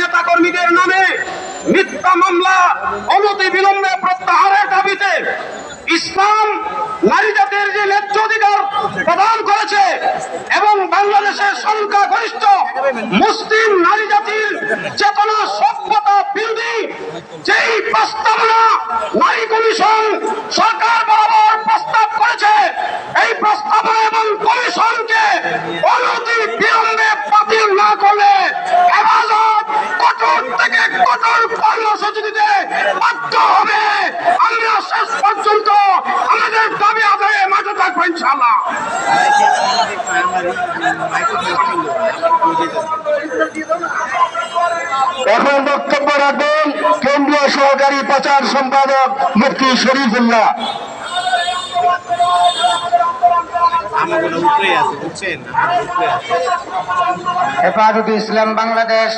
নেতা কর্মীদের নামে মিথ্যা মামলা অনতি বিলম্বে প্রত্যাহারের দাবিতে ইসলাম নারী জাতির যে ন্যায্য অধিকার প্রদান করেছে এবং বাংলাদেশের সংখ্যাগরিষ্ঠ মুসলিম নারী জাতির চেতনা সভ্যতা বিরোধী যেই প্রস্তাবনা নারী কমিশন সরকার বরাবর প্রস্তাব করেছে, এই প্রস্তাবনা এবং কমিশনকে অনতি বিলম্বে বাতিল না করলে হেফাজত কঠোর থেকে কঠোর কর্মসূচি দিতে বাধ্য হবে। আমরা শেষ পর্যন্ত আমাদের দাবি আদায়ে মাঠে থাকবো ইনশাআল্লাহ। এখন বক্তব্য রাখবেন কেন্দ্রীয় সহকারী প্রচার সম্পাদক মুফতি শরীফুল্লাহ। হেফাজতে ইসলাম বাংলাদেশ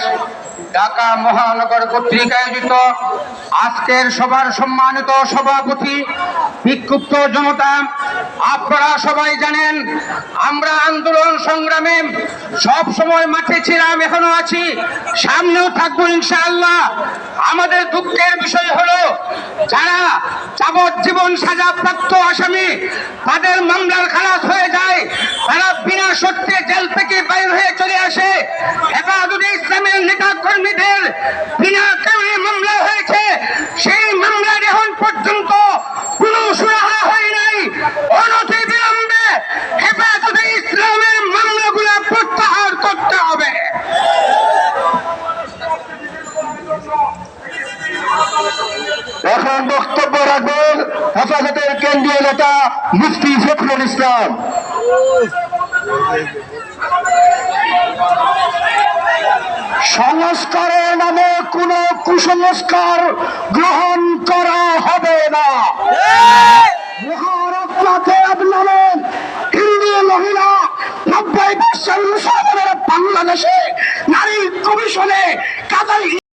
ঢাকা মহানগর কর্তৃক আয়োজিত আজকের সভার সম্মানিত সভাপতি, বিক্ষুব্ধ জনতা, আপনারা সবাই জানেন আমরা আন্দোলন সংগ্রামে সব সময় মাঠে ছিলাম, এখনো আছি, সামনেও থাকবো ইনশাআল্লাহ। আমাদের দুঃখের বিষয় হলো যারা যাবজ্জীবন সাজাপ্রাপ্ত আসামি তাদের মামলার খালাস হয়ে যায়, তারা বিনা শর্তে জেল থেকে বাইর হয়ে চলে আসে। হেফাজতে ইসলামের নেতা কর্মীদের বিনা কারণে মামলা হয়েছে, সেই মামলার এখন পর্যন্ত কোনো সুরাহা হয় নাই। অনতি বিলম্বে হেফাজতে ইসলামের মামলাগুলো প্রত্যাহার করতে হবে। এখন বক্তব্য রাখবেন হেফাজতের কেন্দ্রীয় নেতা মুফতি ফখরুল ইসলাম। সংস্কারের নামে কোন কুসংস্কার গ্রহণ করা হবে না। মহারত্নাকে আপনারা হিন্দু মহিলা 90% মুসলমানের বাংলাদেশে নারী কমিশনে কাদাই